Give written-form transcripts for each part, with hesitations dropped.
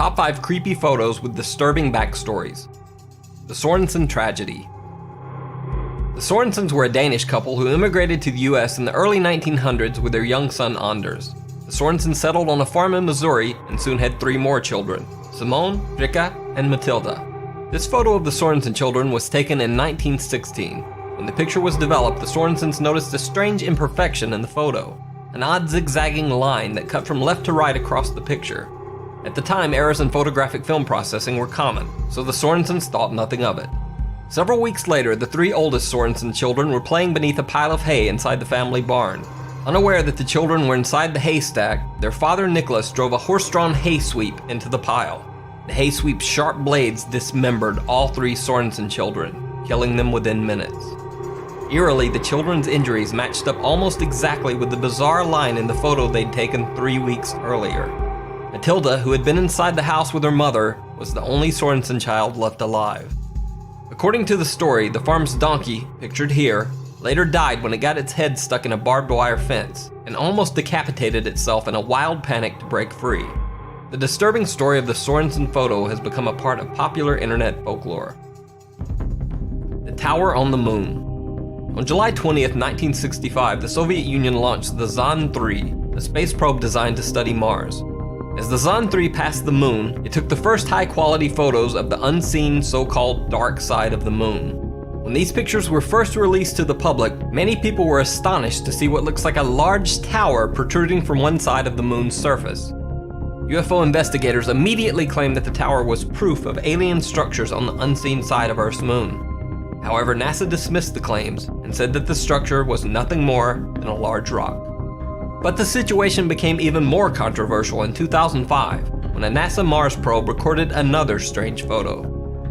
top 5 creepy photos with disturbing backstories. The Sorensen Tragedy. The Sorensens were a Danish couple who immigrated to the US in the early 1900s with their young son Anders. The Sorensens settled on a farm in Missouri and soon had 3 more children, Simone, Rika, and Matilda. This photo of the Sorensen children was taken in 1916. When the picture was developed, the Sorensens noticed a strange imperfection in the photo, an odd zigzagging line that cut from left to right across the picture. At the time, errors in photographic film processing were common, so the Sorensens thought nothing of it. Several weeks later, the 3 oldest Sorensen children were playing beneath a pile of hay inside the family barn. Unaware that the children were inside the haystack, their father Nicholas drove a horse-drawn hay sweep into the pile. The hay sweep's sharp blades dismembered all 3 Sorensen children, killing them within minutes. Eerily, the children's injuries matched up almost exactly with the bizarre line in the photo they'd taken 3 weeks earlier. Matilda, who had been inside the house with her mother, was the only Sorensen child left alive. According to the story, the farm's donkey, pictured here, later died when it got its head stuck in a barbed wire fence and almost decapitated itself in a wild panic to break free. The disturbing story of the Sorensen photo has become a part of popular internet folklore. The Tower on the Moon. On July 20th, 1965, the Soviet Union launched the Zond 3, a space probe designed to study Mars. As the Zond 3 passed the moon, it took the first high-quality photos of the unseen so-called dark side of the moon. When these pictures were first released to the public, many people were astonished to see what looks like a large tower protruding from one side of the moon's surface. UFO investigators immediately claimed that the tower was proof of alien structures on the unseen side of Earth's moon. However, NASA dismissed the claims and said that the structure was nothing more than a large rock. But the situation became even more controversial in 2005 when a NASA Mars probe recorded another strange photo.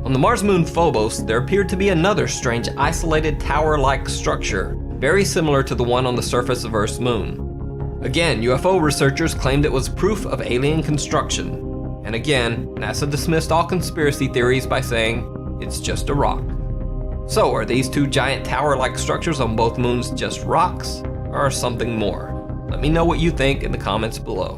On the Mars moon Phobos, there appeared to be another strange isolated tower-like structure, very similar to the one on the surface of Earth's moon. Again, UFO researchers claimed it was proof of alien construction. And again, NASA dismissed all conspiracy theories by saying, it's just a rock. So, are these 2 giant tower-like structures on both moons just rocks, or something more? Let me know what you think in the comments below.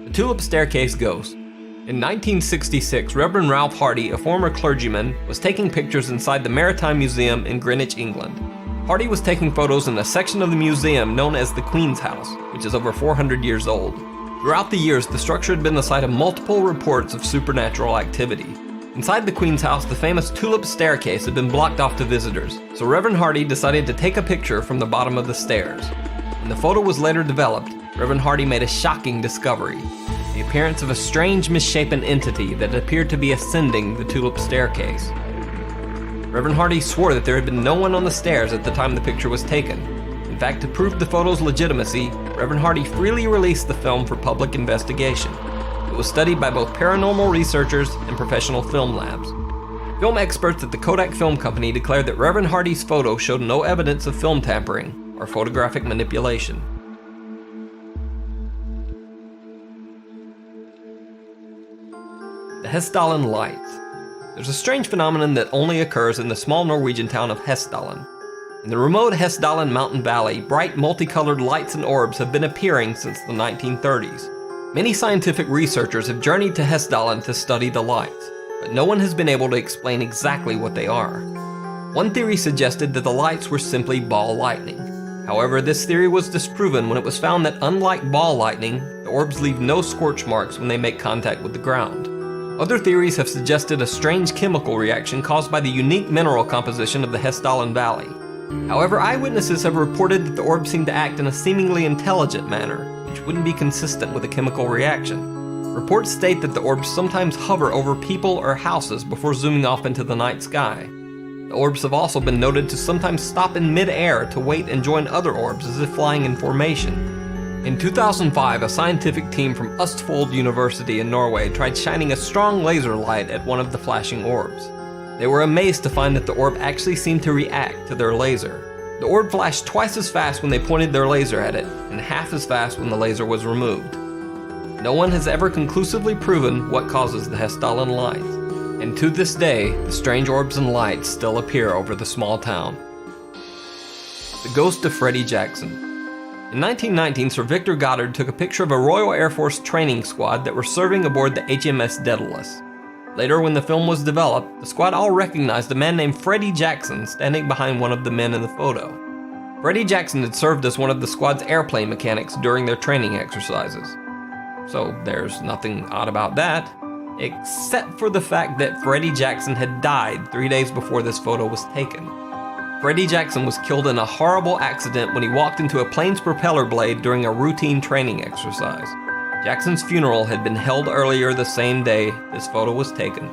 The Tulip Staircase Ghost. In 1966, Reverend Ralph Hardy, a former clergyman, was taking pictures inside the Maritime Museum in Greenwich, England. Hardy was taking photos in a section of the museum known as the Queen's House, which is over 400 years old. Throughout the years, the structure had been the site of multiple reports of supernatural activity. Inside the Queen's House, the famous Tulip Staircase had been blocked off to visitors, so Reverend Hardy decided to take a picture from the bottom of the stairs. When the photo was later developed, Reverend Hardy made a shocking discovery: the appearance of a strange misshapen entity that appeared to be ascending the Tulip Staircase. Reverend Hardy swore that there had been no one on the stairs at the time the picture was taken. In fact, to prove the photo's legitimacy, Reverend Hardy freely released the film for public investigation. It was studied by both paranormal researchers and professional film labs. Film experts at the Kodak Film Company declared that Reverend Hardy's photo showed no evidence of film tampering or photographic manipulation. The Hessdalen Lights. There's a strange phenomenon that only occurs in the small Norwegian town of Hessdalen. In the remote Hessdalen mountain valley, bright multicolored lights and orbs have been appearing since the 1930s. Many scientific researchers have journeyed to Hessdalen to study the lights, but no one has been able to explain exactly what they are. One theory suggested that the lights were simply ball lightning. However, this theory was disproven when it was found that unlike ball lightning, the orbs leave no scorch marks when they make contact with the ground. Other theories have suggested a strange chemical reaction caused by the unique mineral composition of the Hessdalen Valley. However, eyewitnesses have reported that the orbs seem to act in a seemingly intelligent manner, which wouldn't be consistent with a chemical reaction. Reports state that the orbs sometimes hover over people or houses before zooming off into the night sky. The orbs have also been noted to sometimes stop in mid-air to wait and join other orbs as if flying in formation. In 2005, a scientific team from Østfold University in Norway tried shining a strong laser light at one of the flashing orbs. They were amazed to find that the orb actually seemed to react to their laser. The orb flashed twice as fast when they pointed their laser at it, and half as fast when the laser was removed. No one has ever conclusively proven what causes the Hessdalen lights, and to this day, the strange orbs and lights still appear over the small town. The Ghost of Freddie Jackson. In 1919, Sir Victor Goddard took a picture of a Royal Air Force training squad that were serving aboard the HMS Daedalus. Later, when the film was developed, the squad all recognized a man named Freddie Jackson standing behind one of the men in the photo. Freddie Jackson had served as one of the squad's airplane mechanics during their training exercises. So there's nothing odd about that, except for the fact that Freddie Jackson had died 3 days before this photo was taken. Freddie Jackson was killed in a horrible accident when he walked into a plane's propeller blade during a routine training exercise. Jackson's funeral had been held earlier the same day this photo was taken.